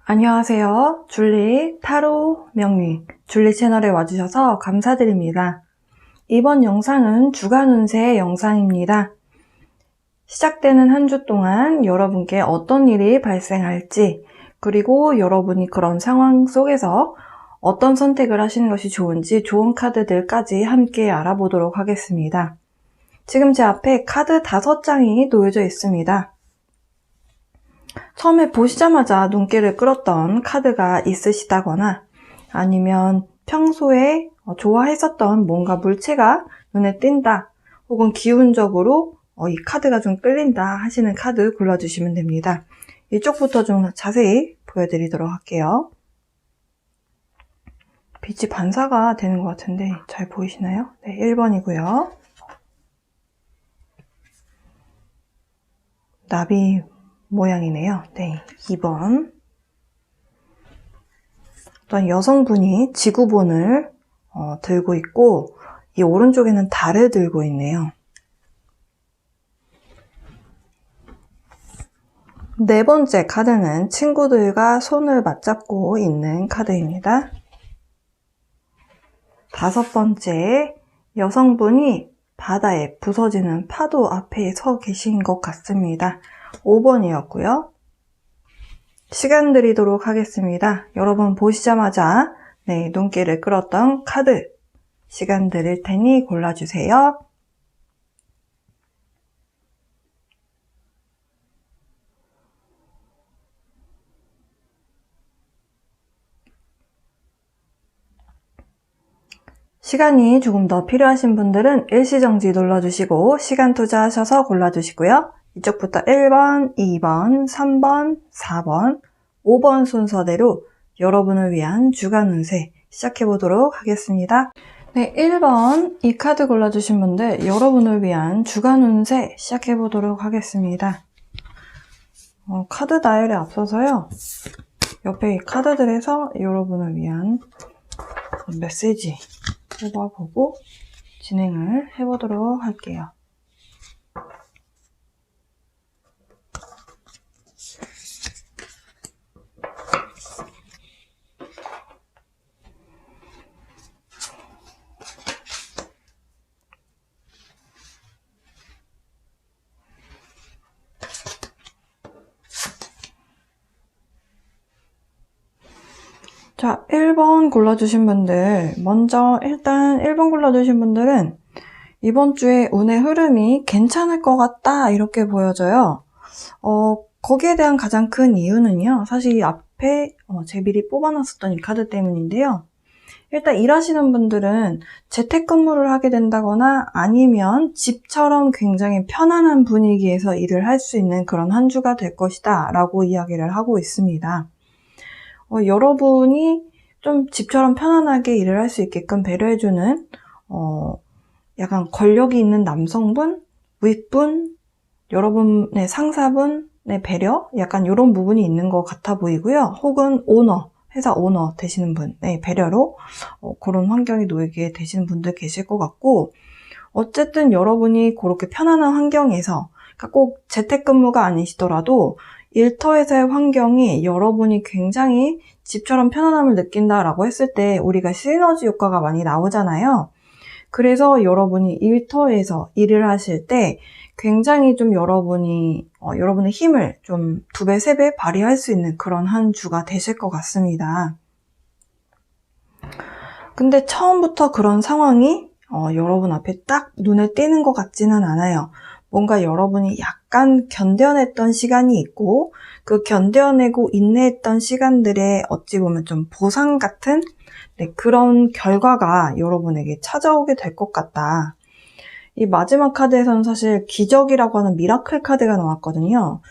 안녕하세요. 줄리 타로 명리 줄리 채널에 와주셔서 감사드립니다. 이번 영상은 주간 운세 영상입니다. 시작되는 한 주 동안 여러분께 어떤 일이 발생할지, 그리고 여러분이 그런 상황 속에서 어떤 선택을 하시는 것이 좋은지 좋은 카드들까지 함께 알아보도록 하겠습니다. 지금 제 앞에 카드 5장이 놓여져 있습니다. 처음에 보시자마자 눈길을 끌었던 카드가 있으시다거나 아니면 평소에 좋아했었던 뭔가 물체가 눈에 띈다, 혹은 기운적으로 이 카드가 좀 끌린다 하시는 카드 골라주시면 됩니다. 이쪽부터 좀 자세히 보여드리도록 할게요. 빛이 반사가 되는 것 같은데 잘 보이시나요? 네, 1번이고요. 나비 모양이네요. 네, 2번. 어떤 여성분이 지구본을 들고 있고, 이 오른쪽에는 달을 들고 있네요. 4번째 카드는 친구들과 손을 맞잡고 있는 카드입니다. 5번째, 여성분이 바다에 부서지는 파도 앞에 서 계신 것 같습니다. 5번이었고요. 시간 드리도록 하겠습니다. 여러분 보시자마자 눈길을 끌었던 카드 시간 드릴 테니 골라주세요. 시간이 조금 더 필요하신 분들은 일시정지 눌러주시고 시간 투자하셔서 골라주시고요. 이쪽부터 1번, 2번, 3번, 4번, 5번 순서대로 여러분을 위한 주간 운세 시작해보도록 하겠습니다. 네, 1번 이 카드 골라주신 분들 여러분을 위한 주간 운세 시작해보도록 하겠습니다. 카드 다이얼에 앞서서요, 옆에 이 카드들에서 여러분을 위한 메시지 뽑아보고 진행을 해보도록 할게요. 자, 1번 골라주신 분들, 먼저 일단 1번 골라주신 분들은 이번 주에 운의 흐름이 괜찮을 것 같다 이렇게 보여져요. 거기에 대한 가장 큰 이유는요, 사실 이 앞에 제가 미리 뽑아놨었던 이 카드 때문인데요. 일단 일하시는 분들은 재택근무를 하게 된다거나 아니면 집처럼 굉장히 편안한 분위기에서 일을 할 수 있는 그런 한 주가 될 것이다 라고 이야기를 하고 있습니다. 여러분이 좀 집처럼 편안하게 일을 할 수 있게끔 배려해주는 약간 권력이 있는 남성분, 윗분, 여러분의 상사분의 배려, 약간 이런 부분이 있는 것 같아 보이고요. 혹은 오너, 회사 오너 되시는 분의 배려로 그런 환경에 놓이게 되시는 분들 계실 것 같고, 어쨌든 여러분이 그렇게 편안한 환경에서, 그러니까 꼭 재택근무가 아니시더라도 일터에서의 환경이 여러분이 굉장히 집처럼 편안함을 느낀다라고 했을 때 우리가 시너지 효과가 많이 나오잖아요. 그래서 여러분이 일터에서 일을 하실 때 굉장히 좀 여러분이 여러분의 힘을 좀 2배, 3배 발휘할 수 있는 그런 한 주가 되실 것 같습니다. 근데 처음부터 그런 상황이 여러분 앞에 딱 눈에 띄는 것 같지는 않아요. 뭔가 여러분이 약간 견뎌냈던 시간이 있고, 그 견뎌내고 인내했던 시간들에 어찌 보면 좀 보상 같은 그런 결과가 여러분에게 찾아오게 될 것 같다. 이 마지막 카드에서는 사실 기적이라고 하는 미라클 카드가 나왔거든요.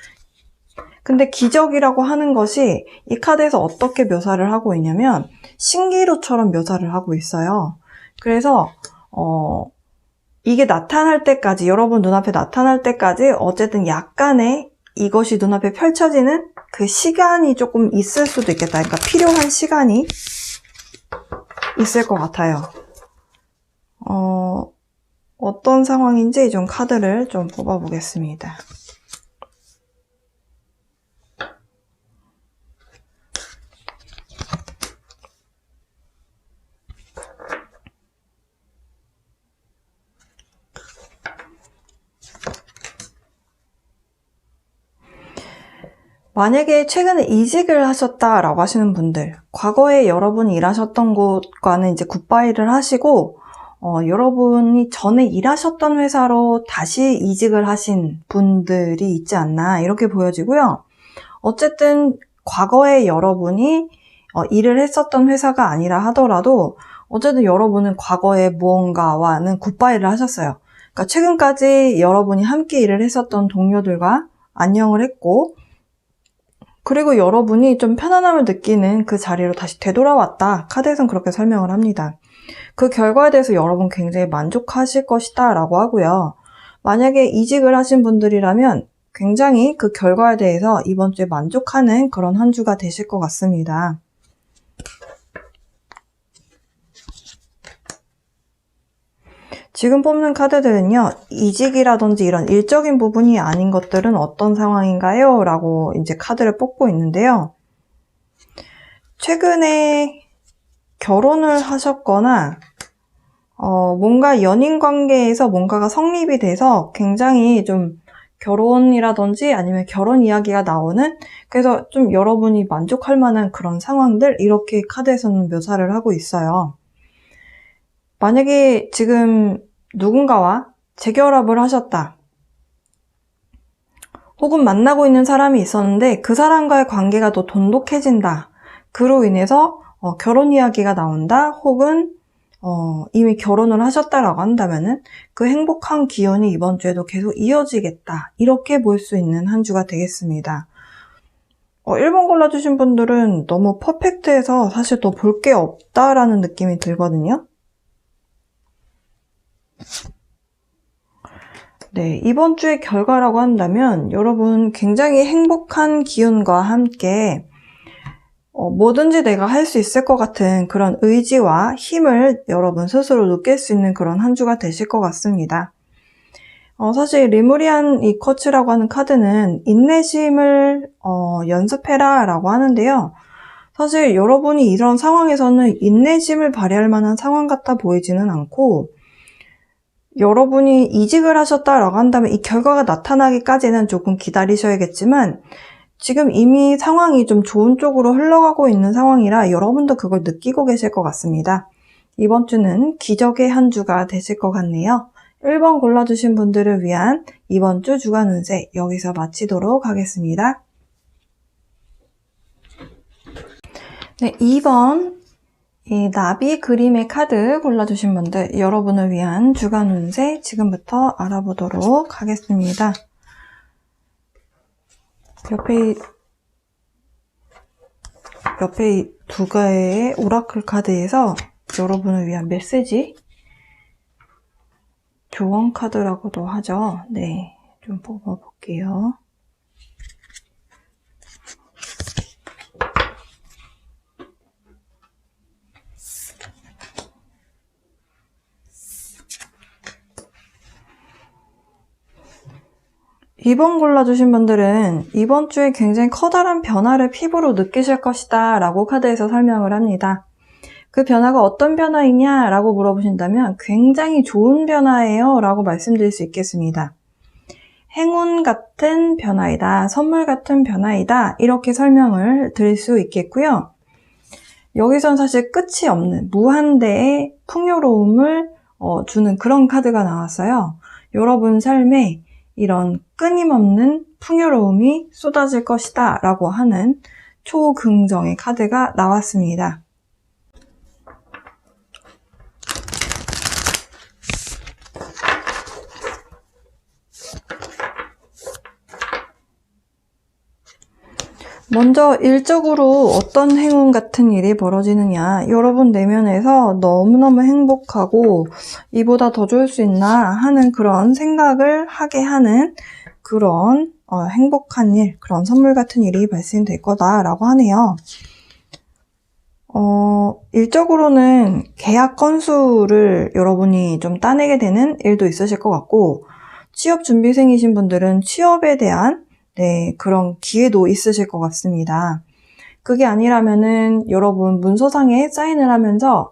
근데 기적이라고 하는 것이 이 카드에서 어떻게 묘사를 하고 있냐면 신기루처럼 묘사를 하고 있어요. 그래서 이게 나타날 때까지, 여러분 눈앞에 나타날 때까지 어쨌든 약간의 이것이 눈앞에 펼쳐지는 그 시간이 조금 있을 수도 있겠다. 그러니까 필요한 시간이 있을 것 같아요. 어떤 상황인지 좀 카드를 좀 뽑아보겠습니다. 만약에 최근에 이직을 하셨다라고 하시는 분들, 과거에 여러분이 일하셨던 곳과는 이제 굿바이를 하시고, 여러분이 전에 일하셨던 회사로 다시 이직을 하신 분들이 있지 않나, 이렇게 보여지고요. 어쨌든, 과거에 여러분이 일을 했었던 회사가 아니라 하더라도, 어쨌든 여러분은 과거에 무언가와는 굿바이를 하셨어요. 그러니까 최근까지 여러분이 함께 일을 했었던 동료들과 안녕을 했고, 그리고 여러분이 좀 편안함을 느끼는 그 자리로 다시 되돌아왔다. 카드에서는 그렇게 설명을 합니다. 그 결과에 대해서 여러분 굉장히 만족하실 것이다 라고 하고요. 만약에 이직을 하신 분들이라면 굉장히 그 결과에 대해서 이번 주에 만족하는 그런 한 주가 되실 것 같습니다. 지금 뽑는 카드들은요, 이직이라든지 이런 일적인 부분이 아닌 것들은 어떤 상황인가요? 라고 이제 카드를 뽑고 있는데요. 최근에 결혼을 하셨거나, 뭔가 연인 관계에서 뭔가가 성립이 돼서 굉장히 좀 결혼이라든지 아니면 결혼 이야기가 나오는, 그래서 좀 여러분이 만족할 만한 그런 상황들, 이렇게 카드에서는 묘사를 하고 있어요. 만약에 지금 누군가와 재결합을 하셨다. 혹은 만나고 있는 사람이 있었는데 그 사람과의 관계가 더 돈독해진다. 그로 인해서 결혼 이야기가 나온다. 혹은 이미 결혼을 하셨다라고 한다면은 그 행복한 기운이 이번 주에도 계속 이어지겠다. 이렇게 볼 수 있는 한 주가 되겠습니다. 1번 골라주신 분들은 너무 퍼펙트해서 사실 더 볼 게 없다라는 느낌이 들거든요. 네, 이번 주의 결과라고 한다면 여러분 굉장히 행복한 기운과 함께 뭐든지 내가 할 수 있을 것 같은 그런 의지와 힘을 여러분 스스로 느낄 수 있는 그런 한 주가 되실 것 같습니다. 사실 리무리안 이 쿼츠라고 하는 카드는 인내심을 연습해라 라고 하는데요. 사실 여러분이 이런 상황에서는 인내심을 발휘할 만한 상황 같아 보이지는 않고, 여러분이 이직을 하셨다라고 한다면 이 결과가 나타나기까지는 조금 기다리셔야겠지만, 지금 이미 상황이 좀 좋은 쪽으로 흘러가고 있는 상황이라 여러분도 그걸 느끼고 계실 것 같습니다. 이번 주는 기적의 한 주가 되실 것 같네요. 1번 골라주신 분들을 위한 이번 주 주간 운세 여기서 마치도록 하겠습니다. 네, 2번 이 나비 그림의 카드 골라주신 분들 여러분을 위한 주간 운세 지금부터 알아보도록 하겠습니다. 옆에 두 개의 오라클 카드에서 여러분을 위한 메시지, 조언 카드라고도 하죠. 네, 좀 뽑아볼게요. 이번 골라주신 분들은 이번 주에 굉장히 커다란 변화를 피부로 느끼실 것이다 라고 카드에서 설명을 합니다. 그 변화가 어떤 변화이냐 라고 물어보신다면 굉장히 좋은 변화예요 라고 말씀드릴 수 있겠습니다. 행운 같은 변화이다, 선물 같은 변화이다 이렇게 설명을 드릴 수 있겠고요. 여기선 사실 끝이 없는 무한대의 풍요로움을 주는 그런 카드가 나왔어요. 여러분 삶에 이런 끊임없는 풍요로움이 쏟아질 것이다 라고 하는 초긍정의 카드가 나왔습니다. 먼저 일적으로 어떤 행운 같은 일이 벌어지느냐, 여러분 내면에서 너무너무 행복하고 이보다 더 좋을 수 있나 하는 그런 생각을 하게 하는 그런 행복한 일, 그런 선물 같은 일이 발생될 거다라고 하네요. 일적으로는 계약 건수를 여러분이 좀 따내게 되는 일도 있으실 것 같고, 취업 준비생이신 분들은 취업에 대한 그런 기회도 있으실 것 같습니다. 그게 아니라면은 여러분 문서상에 사인을 하면서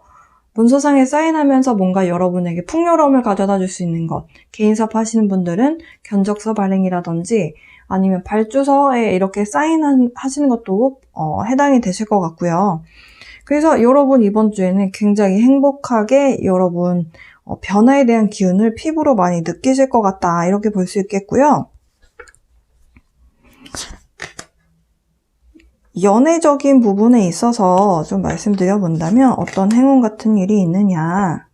뭔가 여러분에게 풍요로움을 가져다 줄 수 있는 것, 개인 사업 하시는 분들은 견적서 발행이라든지 아니면 발주서에 이렇게 사인하시는 것도 해당이 되실 것 같고요. 그래서 여러분 이번 주에는 굉장히 행복하게 여러분 변화에 대한 기운을 피부로 많이 느끼실 것 같다, 이렇게 볼 수 있겠고요. 연애적인 부분에 있어서 좀 말씀드려 본다면 어떤 행운 같은 일이 있느냐.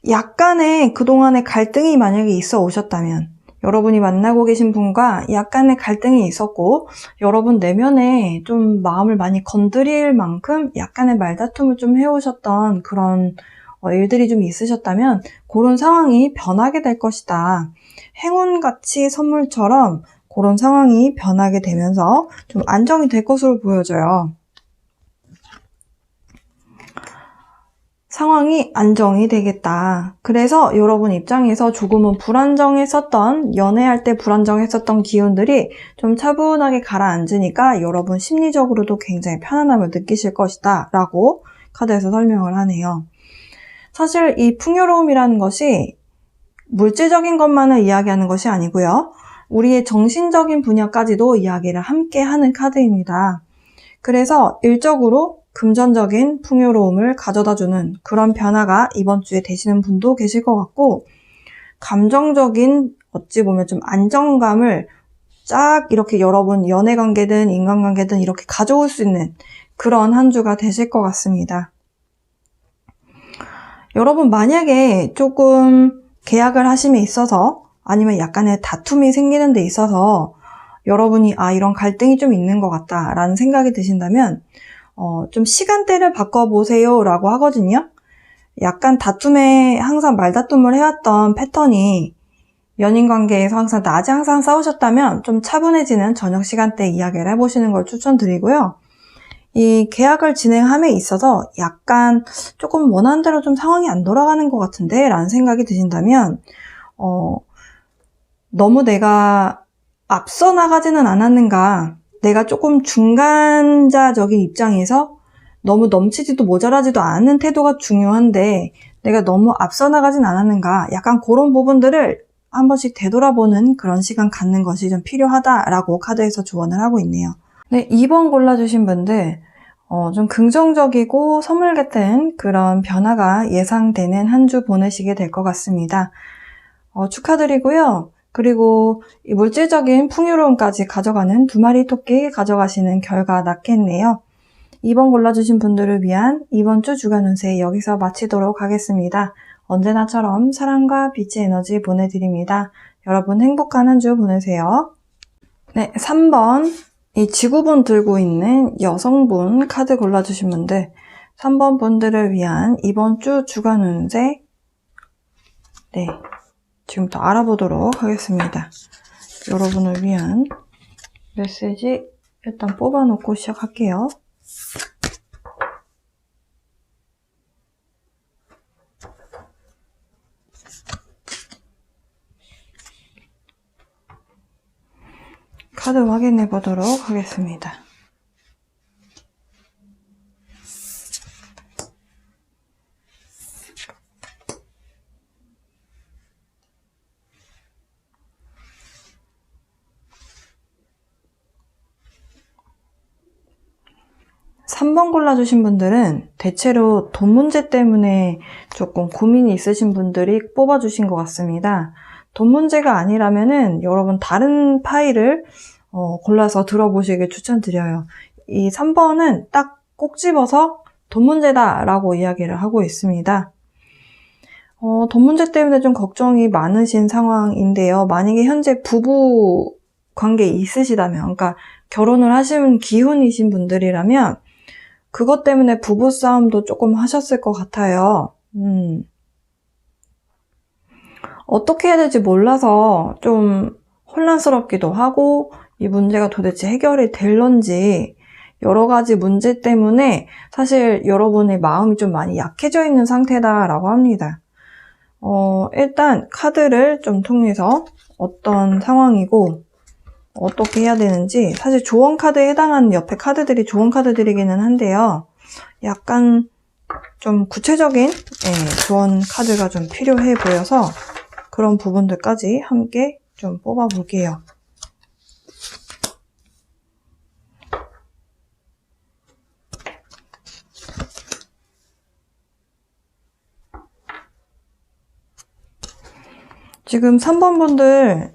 약간의 그동안의 갈등이 만약에 있어 오셨다면, 여러분이 만나고 계신 분과 약간의 갈등이 있었고 여러분 내면에 좀 마음을 많이 건드릴 만큼 약간의 말다툼을 좀 해오셨던 그런 일들이 좀 있으셨다면 그런 상황이 변하게 될 것이다. 행운같이 선물처럼 그런 상황이 변하게 되면서 좀 안정이 될 것으로 보여져요. 상황이 안정이 되겠다. 그래서 여러분 입장에서 조금은 불안정했었던, 연애할 때 불안정했었던 기운들이 좀 차분하게 가라앉으니까 여러분 심리적으로도 굉장히 편안함을 느끼실 것이다 라고 카드에서 설명을 하네요. 사실 이 풍요로움이라는 것이 물질적인 것만을 이야기하는 것이 아니고요. 우리의 정신적인 분야까지도 이야기를 함께 하는 카드입니다. 그래서 일적으로 금전적인 풍요로움을 가져다주는 그런 변화가 이번 주에 되시는 분도 계실 것 같고, 감정적인 어찌 보면 좀 안정감을 쫙 이렇게 여러분 연애관계든 인간관계든 이렇게 가져올 수 있는 그런 한 주가 되실 것 같습니다. 여러분 만약에 조금 계약을 하심에 있어서 아니면 약간의 다툼이 생기는 데 있어서 여러분이 이런 갈등이 좀 있는 것 같다 라는 생각이 드신다면 좀 시간대를 바꿔보세요 라고 하거든요. 약간 다툼에 항상 말다툼을 해왔던 패턴이 연인관계에서 항상 낮에 항상 싸우셨다면 좀 차분해지는 저녁 시간대 이야기를 해보시는 걸 추천드리고요. 이 계약을 진행함에 있어서 약간 조금 원하는 대로 좀 상황이 안 돌아가는 것 같은데 라는 생각이 드신다면 너무 내가 앞서 나가지는 않았는가, 내가 조금 중간자적인 입장에서 너무 넘치지도 모자라지도 않은 태도가 중요한데 내가 너무 앞서 나가진 않았는가, 약간 그런 부분들을 한 번씩 되돌아보는 그런 시간 갖는 것이 좀 필요하다라고 카드에서 조언을 하고 있네요. 네, 2번 골라주신 분들 좀 긍정적이고 선물 같은 그런 변화가 예상되는 한 주 보내시게 될 것 같습니다. 축하드리고요. 그리고 이 물질적인 풍요로움까지 가져가는 2마리 토끼 가져가시는 결과 낳겠네요. 2번 골라주신 분들을 위한 이번 주 주간 운세 여기서 마치도록 하겠습니다. 언제나처럼 사랑과 빛의 에너지 보내드립니다. 여러분 행복한 한 주 보내세요. 네, 3번 이 지구본 들고 있는 여성분 카드 골라주신 분들, 3번 분들을 위한 이번 주 주간 운세 지금부터 알아보도록 하겠습니다. 여러분을 위한 메시지 일단 뽑아놓고 시작할게요. 카드 확인해 보도록 하겠습니다. (3번) 골라주신 분들은 대체로 돈 문제 때문에 조금 고민이 있으신 분들이 뽑아주신 것 같습니다. 돈 문제가 아니라면은 여러분 다른 파일을 골라서 들어보시길 추천드려요. 이 3번은 딱 꼭 집어서 돈 문제다 라고 이야기를 하고 있습니다. 돈 문제 때문에 좀 걱정이 많으신 상황인데요. 만약에 현재 부부 관계 있으시다면, 그러니까 결혼을 하신 기혼이신 분들이라면 그것 때문에 부부싸움도 조금 하셨을 것 같아요. 어떻게 해야 될지 몰라서 좀 혼란스럽기도 하고, 이 문제가 도대체 해결이 될런지 여러 가지 문제 때문에 사실 여러분의 마음이 좀 많이 약해져 있는 상태다라고 합니다. 일단 카드를 좀 통해서 어떤 상황이고 어떻게 해야 되는지, 사실 조언 카드에 해당하는 옆에 카드들이 조언 카드들이기는 한데요. 약간 좀 구체적인 조언 카드가 좀 필요해 보여서 그런 부분들까지 함께 좀 뽑아볼게요. 지금 3번 분들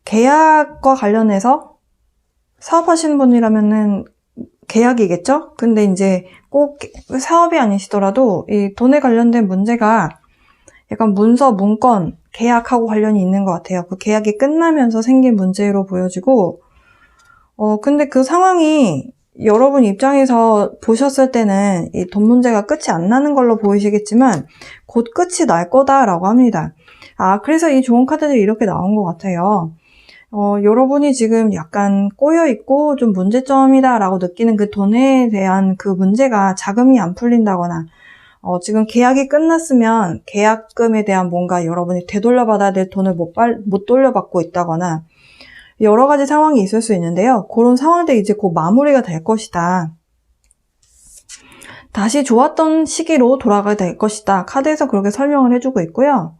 계약과 관련해서 사업하시는 분이라면은 계약이겠죠? 근데 이제 꼭 사업이 아니시더라도 이 돈에 관련된 문제가 약간 문서, 문건, 계약하고 관련이 있는 것 같아요. 그 계약이 끝나면서 생긴 문제로 보여지고, 근데 그 상황이 여러분 입장에서 보셨을 때는 이 돈 문제가 끝이 안 나는 걸로 보이시겠지만 곧 끝이 날 거다라고 합니다. 그래서 이 좋은 카드들이 이렇게 나온 것 같아요. 여러분이 지금 약간 꼬여있고 좀 문제점이다 라고 느끼는 그 돈에 대한 그 문제가 자금이 안 풀린다거나 지금 계약이 끝났으면 계약금에 대한 뭔가 여러분이 되돌려받아야 될 돈을 못 돌려받고 있다거나 여러 가지 상황이 있을 수 있는데요. 그런 상황들이 이제 곧 마무리가 될 것이다. 다시 좋았던 시기로 돌아가게 될 것이다. 카드에서 그렇게 설명을 해주고 있고요.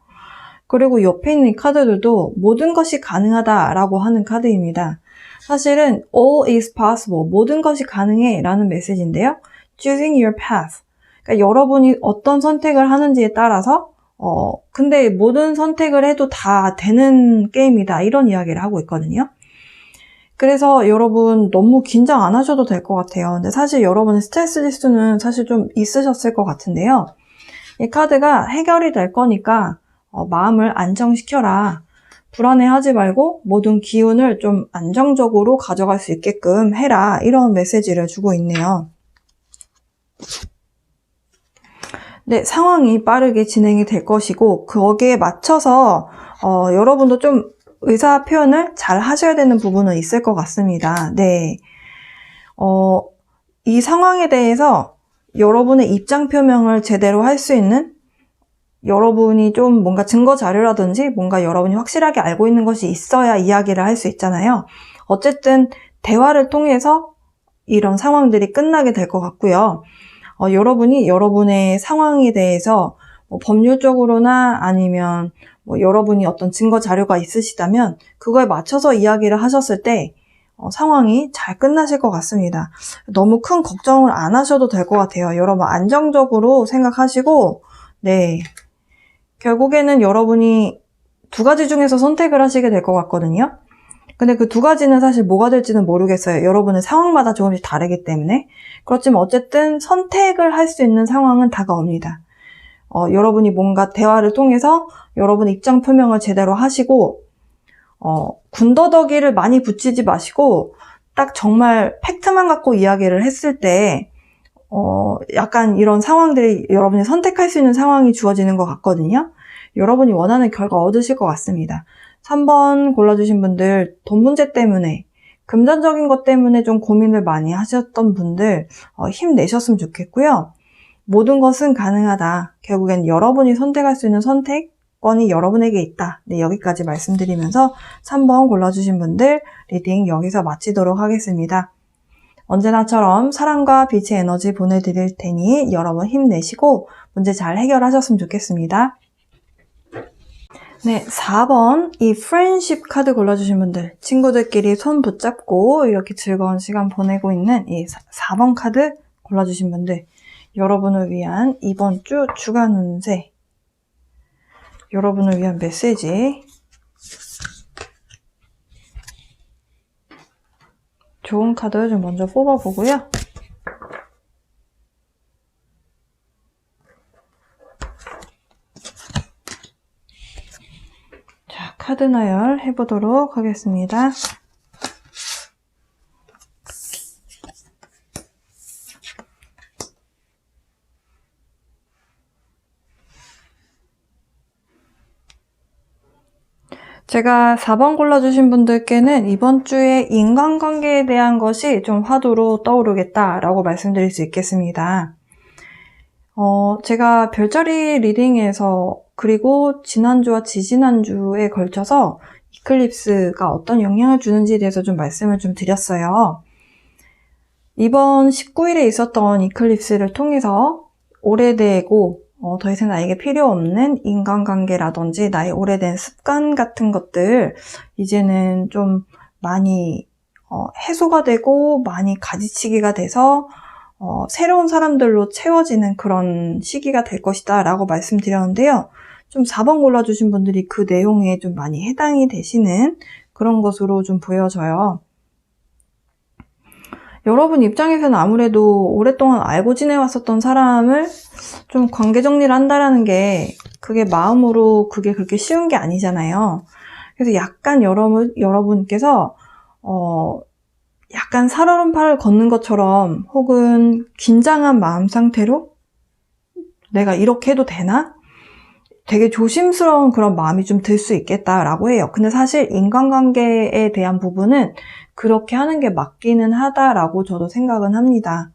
그리고 옆에 있는 카드들도 모든 것이 가능하다라고 하는 카드입니다. 사실은 all is possible, 모든 것이 가능해 라는 메시지인데요. choosing your path. 그러니까 여러분이 어떤 선택을 하는지에 따라서 근데 모든 선택을 해도 다 되는 게임이다 이런 이야기를 하고 있거든요. 그래서 여러분 너무 긴장 안 하셔도 될 것 같아요. 근데 사실 여러분의 스트레스 지수는 사실 좀 있으셨을 것 같은데요. 이 카드가 해결이 될 거니까 마음을 안정시켜라. 불안해하지 말고 모든 기운을 좀 안정적으로 가져갈 수 있게끔 해라. 이런 메시지를 주고 있네요. 네, 상황이 빠르게 진행이 될 것이고 거기에 맞춰서 여러분도 좀 의사 표현을 잘 하셔야 되는 부분은 있을 것 같습니다. 네, 이 상황에 대해서 여러분의 입장 표명을 제대로 할 수 있는 여러분이 좀 뭔가 증거 자료라든지 뭔가 여러분이 확실하게 알고 있는 것이 있어야 이야기를 할 수 있잖아요. 어쨌든 대화를 통해서 이런 상황들이 끝나게 될 것 같고요. 여러분이 여러분의 상황에 대해서 법률적으로나 아니면 여러분이 어떤 증거 자료가 있으시다면 그거에 맞춰서 이야기를 하셨을 때 상황이 잘 끝나실 것 같습니다. 너무 큰 걱정을 안 하셔도 될 것 같아요. 여러분 안정적으로 생각하시고 네, 결국에는 여러분이 두 가지 중에서 선택을 하시게 될 것 같거든요. 근데 그 두 가지는 사실 뭐가 될지는 모르겠어요. 여러분의 상황마다 조금씩 다르기 때문에. 그렇지만 어쨌든 선택을 할 수 있는 상황은 다가옵니다. 여러분이 뭔가 대화를 통해서 여러분의 입장 표명을 제대로 하시고 군더더기를 많이 붙이지 마시고 딱 정말 팩트만 갖고 이야기를 했을 때 약간 이런 상황들이 여러분이 선택할 수 있는 상황이 주어지는 것 같거든요. 여러분이 원하는 결과 얻으실 것 같습니다. 3번 골라주신 분들 돈 문제 때문에 금전적인 것 때문에 좀 고민을 많이 하셨던 분들 힘내셨으면 좋겠고요. 모든 것은 가능하다. 결국엔 여러분이 선택할 수 있는 선택권이 여러분에게 있다. 네, 여기까지 말씀드리면서 3번 골라주신 분들 리딩 여기서 마치도록 하겠습니다. 언제나처럼 사랑과 빛의 에너지 보내드릴 테니 여러분 힘내시고 문제 잘 해결하셨으면 좋겠습니다. 네, 4번 이 프렌십 카드 골라주신 분들 친구들끼리 손 붙잡고 이렇게 즐거운 시간 보내고 있는 이 4번 카드 골라주신 분들 여러분을 위한 이번 주 주간 운세 여러분을 위한 메시지 좋은 카드 좀 먼저 뽑아보고요. 자, 카드 나열 해보도록 하겠습니다. 제가 4번 골라주신 분들께는 이번 주에 인간관계에 대한 것이 좀 화두로 떠오르겠다라고 말씀드릴 수 있겠습니다. 제가 별자리 리딩에서 그리고 지난주와 지지난주에 걸쳐서 이클립스가 어떤 영향을 주는지에 대해서 좀 말씀을 좀 드렸어요. 이번 19일에 있었던 이클립스를 통해서 오래되고 더 이상 나에게 필요 없는 인간관계라든지 나의 오래된 습관 같은 것들 이제는 좀 많이 해소가 되고 많이 가지치기가 돼서 새로운 사람들로 채워지는 그런 시기가 될 것이다 라고 말씀드렸는데요. 좀 4번 골라주신 분들이 그 내용에 좀 많이 해당이 되시는 그런 것으로 좀 보여져요. 여러분 입장에서는 아무래도 오랫동안 알고 지내왔었던 사람을 좀 관계 정리를 한다라는 게 그게 마음으로 그게 그렇게 쉬운 게 아니잖아요. 그래서 약간 여러분께서 약간 살얼음판을 걷는 것처럼 혹은 긴장한 마음 상태로 내가 이렇게 해도 되나? 되게 조심스러운 그런 마음이 좀 들 수 있겠다라고 해요. 근데 사실 인간관계에 대한 부분은 그렇게 하는 게 맞기는 하다라고 저도 생각은 합니다.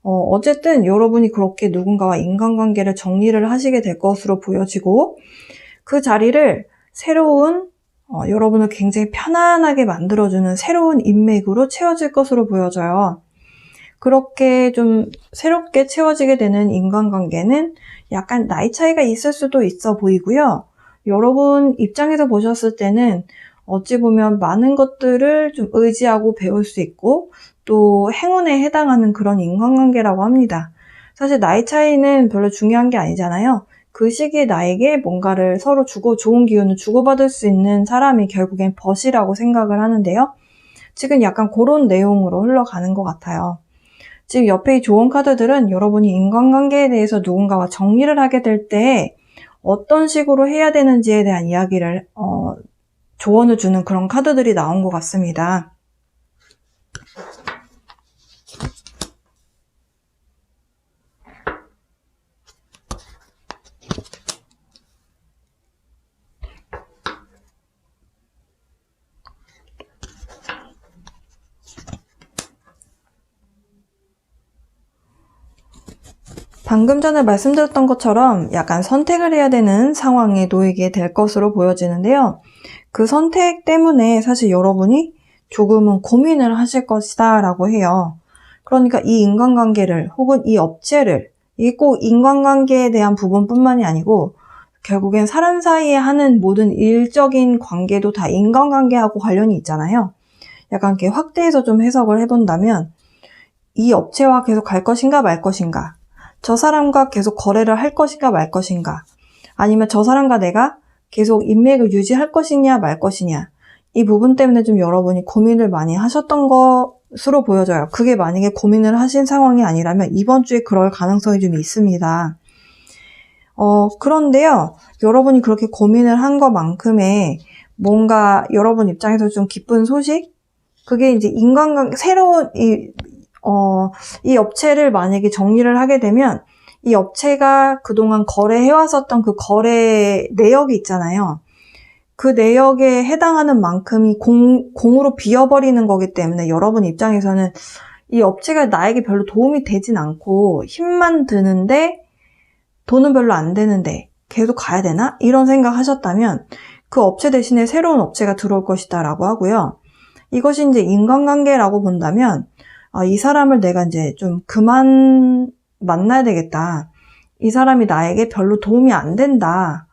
어쨌든 여러분이 그렇게 누군가와 인간관계를 정리를 하시게 될 것으로 보여지고 그 자리를 새로운 여러분을 굉장히 편안하게 만들어주는 새로운 인맥으로 채워질 것으로 보여져요. 그렇게 좀 새롭게 채워지게 되는 인간관계는 약간 나이 차이가 있을 수도 있어 보이고요. 여러분 입장에서 보셨을 때는 어찌 보면 많은 것들을 좀 의지하고 배울 수 있고 또 행운에 해당하는 그런 인간관계라고 합니다. 사실 나이 차이는 별로 중요한 게 아니잖아요. 그 시기에 나에게 뭔가를 서로 좋은 기운을 주고받을 수 있는 사람이 결국엔 벗이라고 생각을 하는데요. 지금 약간 그런 내용으로 흘러가는 것 같아요. 지금 옆에 이 조언 카드들은 여러분이 인간관계에 대해서 누군가와 정리를 하게 될 때 어떤 식으로 해야 되는지에 대한 이야기를 조언을 주는 그런 카드들이 나온 것 같습니다. 방금 전에 말씀드렸던 것처럼 약간 선택을 해야 되는 상황에 놓이게 될 것으로 보여지는데요. 그 선택 때문에 사실 여러분이 조금은 고민을 하실 것이다 라고 해요. 그러니까 이 인간관계를 혹은 이 업체를 이게 꼭 인간관계에 대한 부분뿐만이 아니고 결국엔 사람 사이에 하는 모든 일적인 관계도 다 인간관계하고 관련이 있잖아요. 약간 이렇게 확대해서 좀 해석을 해본다면 이 업체와 계속 갈 것인가 말 것인가, 저 사람과 계속 거래를 할 것인가 말 것인가, 아니면 저 사람과 내가 계속 인맥을 유지할 것이냐 말 것이냐, 이 부분 때문에 좀 여러분이 고민을 많이 하셨던 것으로 보여져요. 그게 만약에 고민을 하신 상황이 아니라면 이번 주에 그럴 가능성이 좀 있습니다. 그런데요, 여러분이 그렇게 고민을 한 것만큼의 뭔가 여러분 입장에서 좀 기쁜 소식? 그게 이제 인간관계, 새로운 이 업체를 만약에 정리를 하게 되면 이 업체가 그동안 거래해왔었던 그 거래 내역이 있잖아요. 그 내역에 해당하는 만큼이 공으로 비어버리는 거기 때문에 여러분 입장에서는 이 업체가 나에게 별로 도움이 되진 않고 힘만 드는데 돈은 별로 안 되는데 계속 가야 되나? 이런 생각 하셨다면 그 업체 대신에 새로운 업체가 들어올 것이다 라고 하고요. 이것이 이제 인간관계라고 본다면 이 사람을 내가 이제 좀 그만 만나야 되겠다. 이 사람이 나에게 별로 도움이 안 된다.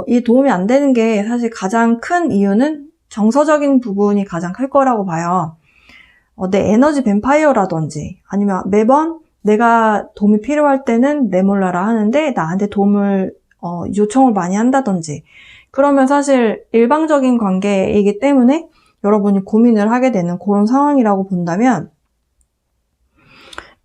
이 도움이 안 되는 게 사실 가장 큰 이유는 정서적인 부분이 가장 클 거라고 봐요. 내 에너지 뱀파이어라든지 아니면 매번 내가 도움이 필요할 때는 내몰라라 하는데 나한테 도움을 요청을 많이 한다든지 그러면 사실 일방적인 관계이기 때문에 여러분이 고민을 하게 되는 그런 상황이라고 본다면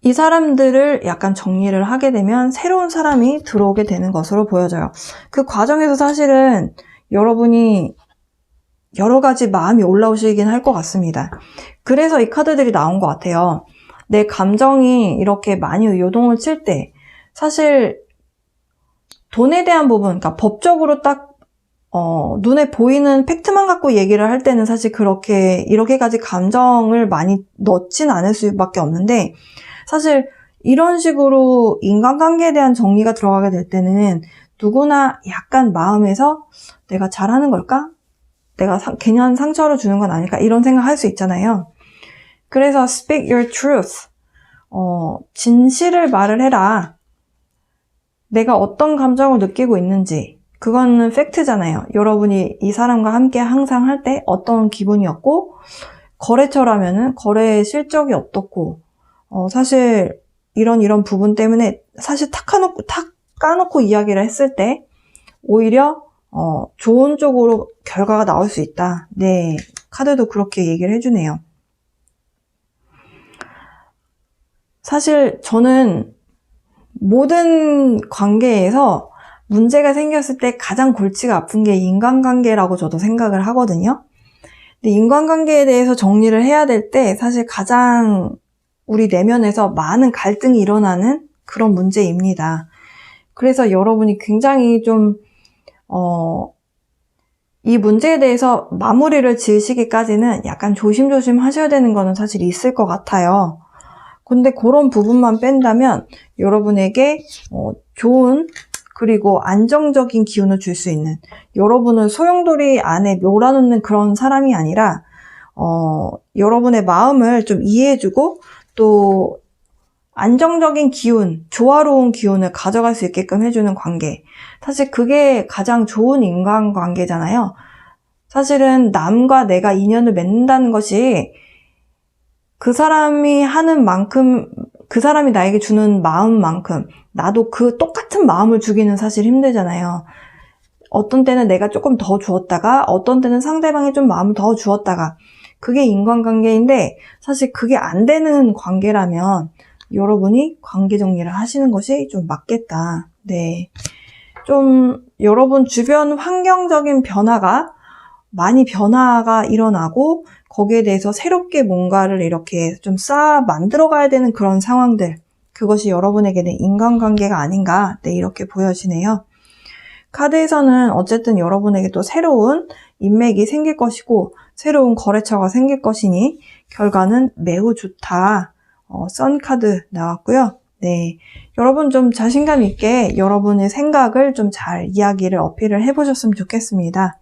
이 사람들을 약간 정리를 하게 되면 새로운 사람이 들어오게 되는 것으로 보여져요. 그 과정에서 사실은 여러분이 여러 가지 마음이 올라오시긴 할 것 같습니다. 그래서 이 카드들이 나온 것 같아요. 내 감정이 이렇게 많이 요동을 칠 때 사실 돈에 대한 부분, 그러니까 법적으로 딱 눈에 보이는 팩트만 갖고 얘기를 할 때는 사실 이렇게까지 감정을 많이 넣진 않을 수밖에 없는데 사실 이런 식으로 인간관계에 대한 정리가 들어가게 될 때는 누구나 약간 마음에서 내가 잘하는 걸까? 내가 괜한 상처를 주는 건 아닐까? 이런 생각할 수 있잖아요. 그래서 speak your truth. 진실을 말을 해라. 내가 어떤 감정을 느끼고 있는지. 그거는 팩트잖아요. 여러분이 이 사람과 함께 항상 할 때 어떤 기분이었고, 거래처라면은 거래의 실적이 어떻고, 사실 이런 부분 때문에 사실 탁 까놓고 이야기를 했을 때 오히려 좋은 쪽으로 결과가 나올 수 있다. 네, 카드도 그렇게 얘기를 해주네요. 사실 저는 모든 관계에서 문제가 생겼을 때 가장 골치가 아픈 게 인간관계라고 저도 생각을 하거든요. 근데 인간관계에 대해서 정리를 해야 될 때 사실 가장 우리 내면에서 많은 갈등이 일어나는 그런 문제입니다. 그래서 여러분이 굉장히 좀 이 문제에 대해서 마무리를 지으시기까지는 약간 조심조심 하셔야 되는 거는 사실 있을 것 같아요. 근데 그런 부분만 뺀다면 여러분에게 좋은 그리고 안정적인 기운을 줄 수 있는, 여러분을 소용돌이 안에 몰아넣는 그런 사람이 아니라 여러분의 마음을 좀 이해해주고 또 안정적인 기운, 조화로운 기운을 가져갈 수 있게끔 해주는 관계. 사실 그게 가장 좋은 인간관계잖아요. 사실은 남과 내가 인연을 맺는다는 것이 그 사람이 하는 만큼, 그 사람이 나에게 주는 마음만큼 나도 그 똑같은 마음을 주기는 사실 힘들잖아요. 어떤 때는 내가 조금 더 주었다가 어떤 때는 상대방이 좀 마음을 더 주었다가, 그게 인간관계인데 사실 그게 안 되는 관계라면 여러분이 관계 정리를 하시는 것이 좀 맞겠다. 네. 좀 여러분 주변 환경적인 많이 변화가 일어나고 거기에 대해서 새롭게 뭔가를 이렇게 좀 만들어 가야 되는 그런 상황들. 그것이 여러분에게는 인간관계가 아닌가. 네, 이렇게 보여지네요. 카드에서는 어쨌든 여러분에게 또 새로운 인맥이 생길 것이고 새로운 거래처가 생길 것이니 결과는 매우 좋다. 선 카드 나왔고요. 네, 여러분 좀 자신감 있게 여러분의 생각을 좀 잘 이야기를 어필을 해보셨으면 좋겠습니다.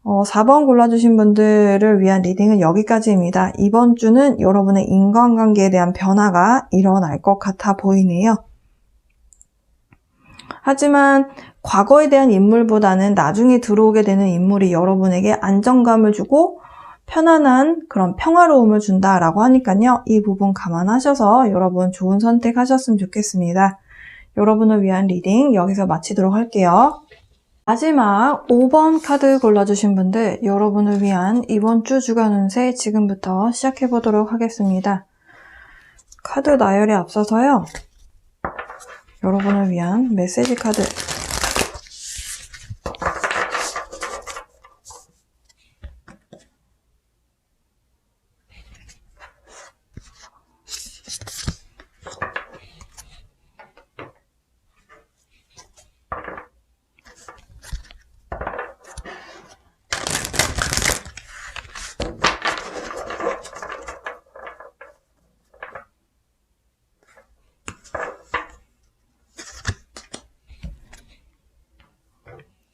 4번 골라주신 분들을 위한 리딩은 여기까지입니다. 이번 주는 여러분의 인간관계에 대한 변화가 일어날 것 같아 보이네요. 하지만 과거에 대한 인물보다는 나중에 들어오게 되는 인물이 여러분에게 안정감을 주고 편안한 그런 평화로움을 준다라고 하니까요. 이 부분 감안하셔서 여러분 좋은 선택하셨으면 좋겠습니다. 여러분을 위한 리딩 여기서 마치도록 할게요. 마지막 5번 카드 골라주신 분들, 여러분을 위한 이번 주 주간 운세 지금부터 시작해보도록 하겠습니다. 카드 나열에 앞서서요, 여러분을 위한 메시지 카드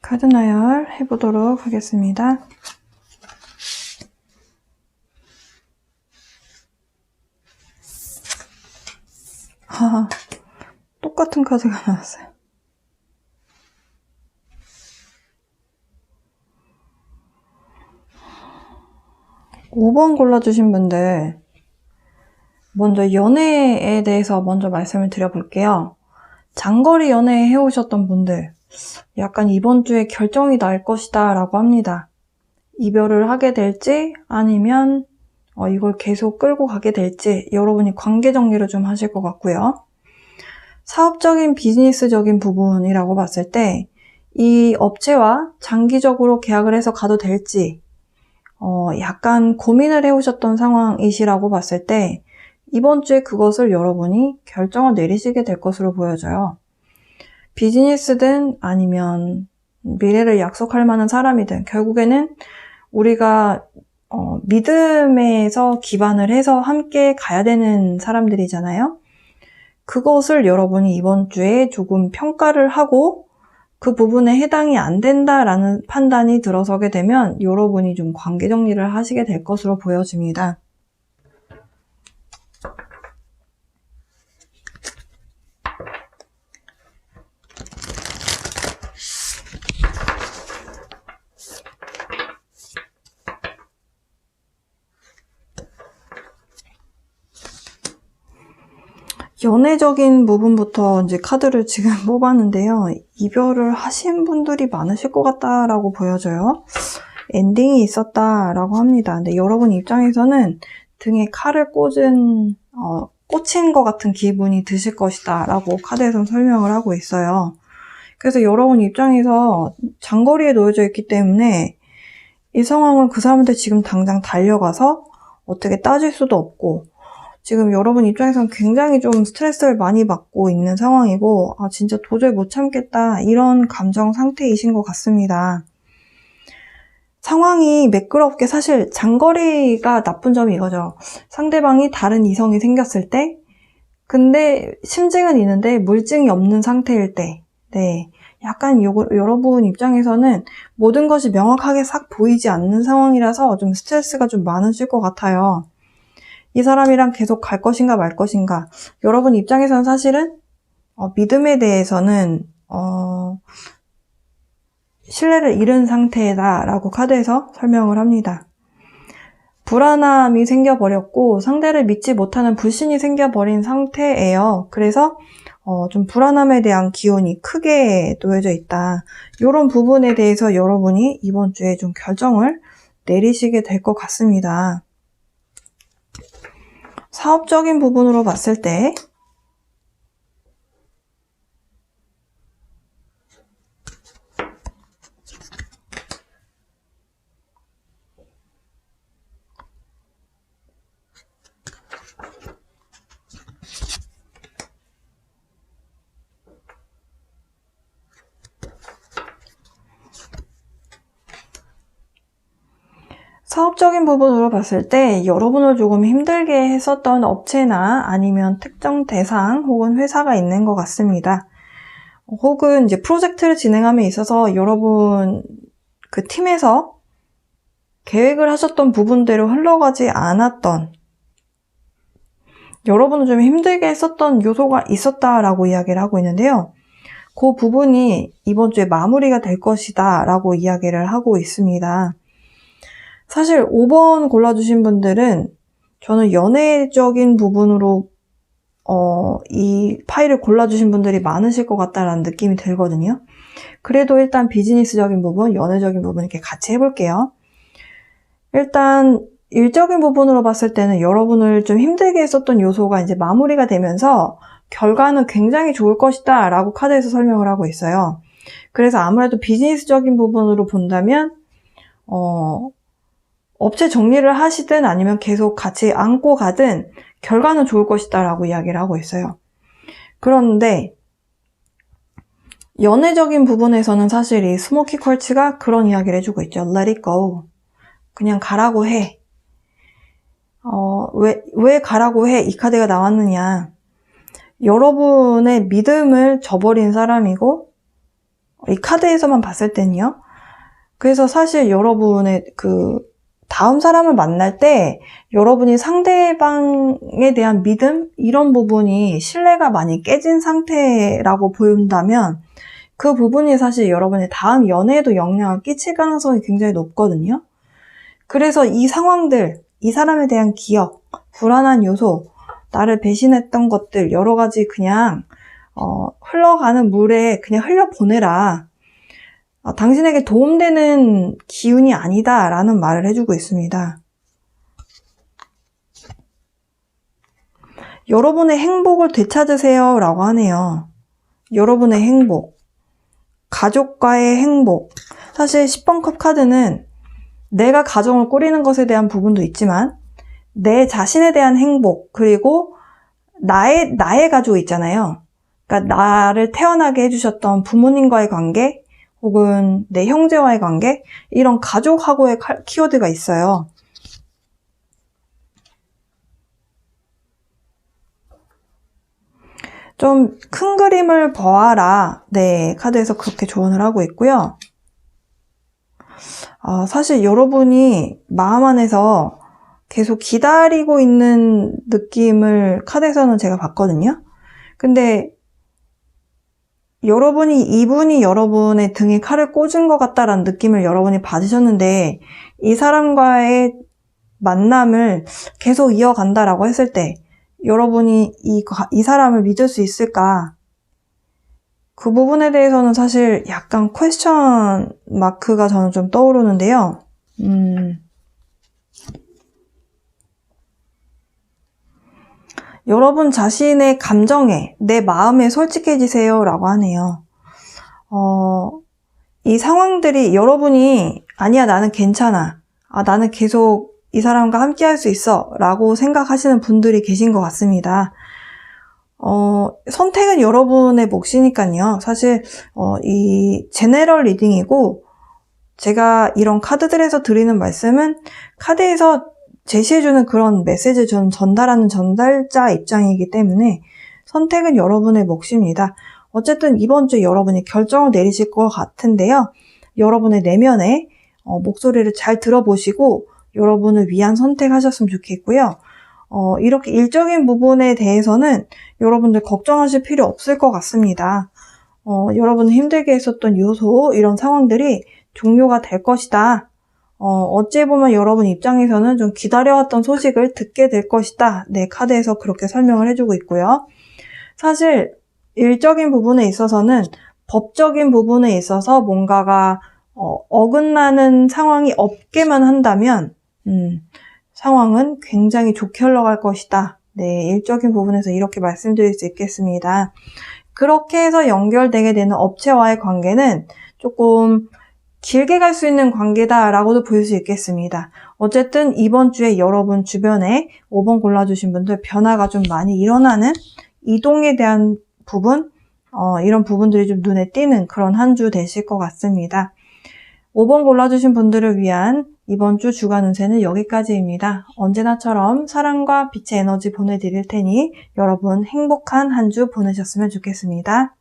카드 나열 해보도록 하겠습니다. 똑같은 카드가 나왔어요. 5번 골라주신 분들, 먼저 연애에 대해서 먼저 말씀을 드려볼게요. 장거리 연애 해오셨던 분들, 약간 이번 주에 결정이 날 것이다 라고 합니다. 이별을 하게 될지 아니면 이걸 계속 끌고 가게 될지 여러분이 관계 정리를 좀 하실 것 같고요. 사업적인 비즈니스적인 부분이라고 봤을 때 이 업체와 장기적으로 계약을 해서 가도 될지 약간 고민을 해오셨던 상황이시라고 봤을 때 이번 주에 그것을 여러분이 결정을 내리시게 될 것으로 보여져요. 비즈니스든 아니면 미래를 약속할 만한 사람이든 결국에는 우리가 믿음에서 기반을 해서 함께 가야 되는 사람들이잖아요. 그것을 여러분이 이번 주에 조금 평가를 하고 그 부분에 해당이 안 된다라는 판단이 들어서게 되면 여러분이 좀 관계 정리를 하시게 될 것으로 보여집니다. 연애적인 부분부터 이제 카드를 지금 뽑았는데요. 이별을 하신 분들이 많으실 것 같다라고 보여져요. 엔딩이 있었다라고 합니다. 근데 여러분 입장에서는 등에 칼을 꽂힌 것 같은 기분이 드실 것이다 라고 카드에서는 설명을 하고 있어요. 그래서 여러분 입장에서 장거리에 놓여져 있기 때문에 이 상황을 그 사람한테 지금 당장 달려가서 어떻게 따질 수도 없고, 지금 여러분 입장에서는 굉장히 좀 스트레스를 많이 받고 있는 상황이고, 진짜 도저히 못 참겠다 이런 감정 상태이신 것 같습니다. 상황이 매끄럽게, 사실 장거리가 나쁜 점이 이거죠. 상대방이 다른 이성이 생겼을 때, 근데 심증은 있는데 물증이 없는 상태일 때, 네, 약간 여러분 입장에서는 모든 것이 명확하게 싹 보이지 않는 상황이라서 좀 스트레스가 좀 많으실 것 같아요. 이 사람이랑 계속 갈 것인가 말 것인가. 여러분 입장에서는 사실은 믿음에 대해서는 신뢰를 잃은 상태다라고 카드에서 설명을 합니다. 불안함이 생겨버렸고 상대를 믿지 못하는 불신이 생겨버린 상태예요. 그래서 좀 불안함에 대한 기운이 크게 놓여져 있다. 이런 부분에 대해서 여러분이 이번 주에 좀 결정을 내리시게 될 것 같습니다. 사업적인 부분으로 봤을 때 사업적인 부분으로 봤을 때 여러분을 조금 힘들게 했었던 업체나 아니면 특정 대상 혹은 회사가 있는 것 같습니다. 혹은 이제 프로젝트를 진행함에 있어서 여러분 그 팀에서 계획을 하셨던 부분대로 흘러가지 않았던, 여러분을 좀 힘들게 했었던 요소가 있었다라고 이야기를 하고 있는데요. 그 부분이 이번 주에 마무리가 될 것이다 라고 이야기를 하고 있습니다. 사실 5번 골라주신 분들은 저는 연애적인 부분으로 이 파일을 골라주신 분들이 많으실 것 같다라는 느낌이 들거든요. 그래도 일단 비즈니스적인 부분, 연애적인 부분 이렇게 같이 해볼게요. 일단 일적인 부분으로 봤을 때는 여러분을 좀 힘들게 했었던 요소가 이제 마무리가 되면서 결과는 굉장히 좋을 것이다 라고 카드에서 설명을 하고 있어요. 그래서 아무래도 비즈니스적인 부분으로 본다면 업체 정리를 하시든 아니면 계속 같이 안고 가든 결과는 좋을 것이다 라고 이야기를 하고 있어요. 그런데 연애적인 부분에서는 사실 이 스모키 퀄츠가 그런 이야기를 해주고 있죠. Let it go. 그냥 가라고 해. 왜 가라고 해? 이 카드가 나왔느냐. 여러분의 믿음을 저버린 사람이고, 이 카드에서만 봤을 때는요. 그래서 사실 여러분의 다음 사람을 만날 때 여러분이 상대방에 대한 믿음? 이런 부분이 신뢰가 많이 깨진 상태라고 보인다면 그 부분이 사실 여러분의 다음 연애에도 영향을 끼칠 가능성이 굉장히 높거든요. 그래서 이 상황들, 이 사람에 대한 기억, 불안한 요소, 나를 배신했던 것들 여러 가지 그냥 흘러가는 물에 그냥 흘려보내라. 당신에게 도움되는 기운이 아니다 라는 말을 해주고 있습니다. 여러분의 행복을 되찾으세요 라고 하네요. 여러분의 행복, 가족과의 행복. 사실 10번 컵 카드는 내가 가정을 꾸리는 것에 대한 부분도 있지만 내 자신에 대한 행복, 그리고 나의 가족이 있잖아요. 그러니까 나를 태어나게 해주셨던 부모님과의 관계, 혹은 내 형제와의 관계, 이런 가족하고의 키워드가 있어요. 좀 큰 그림을 보아라. 네, 카드에서 그렇게 조언을 하고 있고요. 사실 여러분이 마음 안에서 계속 기다리고 있는 느낌을 카드에서는 제가 봤거든요. 근데 이분이 여러분의 등에 칼을 꽂은 것 같다라는 느낌을 여러분이 받으셨는데, 이 사람과의 만남을 계속 이어간다라고 했을 때, 여러분이 이 사람을 믿을 수 있을까? 그 부분에 대해서는 사실 약간 퀘스천 마크가 저는 좀 떠오르는데요. 여러분 자신의 감정에, 내 마음에 솔직해지세요 라고 하네요. 이 상황들이 여러분이 아니야 나는 괜찮아, 나는 계속 이 사람과 함께 할 수 있어 라고 생각하시는 분들이 계신 것 같습니다. 선택은 여러분의 몫이니까요. 사실 이 제너럴 리딩이고, 제가 이런 카드들에서 드리는 말씀은 카드에서 제시해주는 그런 메시지를 저는 전달하는 전달자 입장이기 때문에 선택은 여러분의 몫입니다. 어쨌든 이번 주에 여러분이 결정을 내리실 것 같은데요. 여러분의 내면의 목소리를 잘 들어보시고 여러분을 위한 선택하셨으면 좋겠고요. 이렇게 일적인 부분에 대해서는 여러분들 걱정하실 필요 없을 것 같습니다. 여러분을 힘들게 했었던 요소, 이런 상황들이 종료가 될 것이다. 어찌 보면 여러분 입장에서는 좀 기다려왔던 소식을 듣게 될 것이다. 네, 카드에서 그렇게 설명을 해주고 있고요. 사실 일적인 부분에 있어서는 법적인 부분에 있어서 뭔가가 어긋나는 상황이 없게만 한다면 상황은 굉장히 좋게 흘러갈 것이다. 네, 일적인 부분에서 이렇게 말씀드릴 수 있겠습니다. 그렇게 해서 연결되게 되는 업체와의 관계는 조금 길게 갈 수 있는 관계다라고도 볼 수 있겠습니다. 어쨌든 이번 주에 여러분 주변에 5번 골라주신 분들 변화가 좀 많이 일어나는, 이동에 대한 부분, 이런 부분들이 좀 눈에 띄는 그런 한 주 되실 것 같습니다. 5번 골라주신 분들을 위한 이번 주 주간 운세는 여기까지입니다. 언제나처럼 사랑과 빛의 에너지 보내드릴 테니 여러분 행복한 한 주 보내셨으면 좋겠습니다.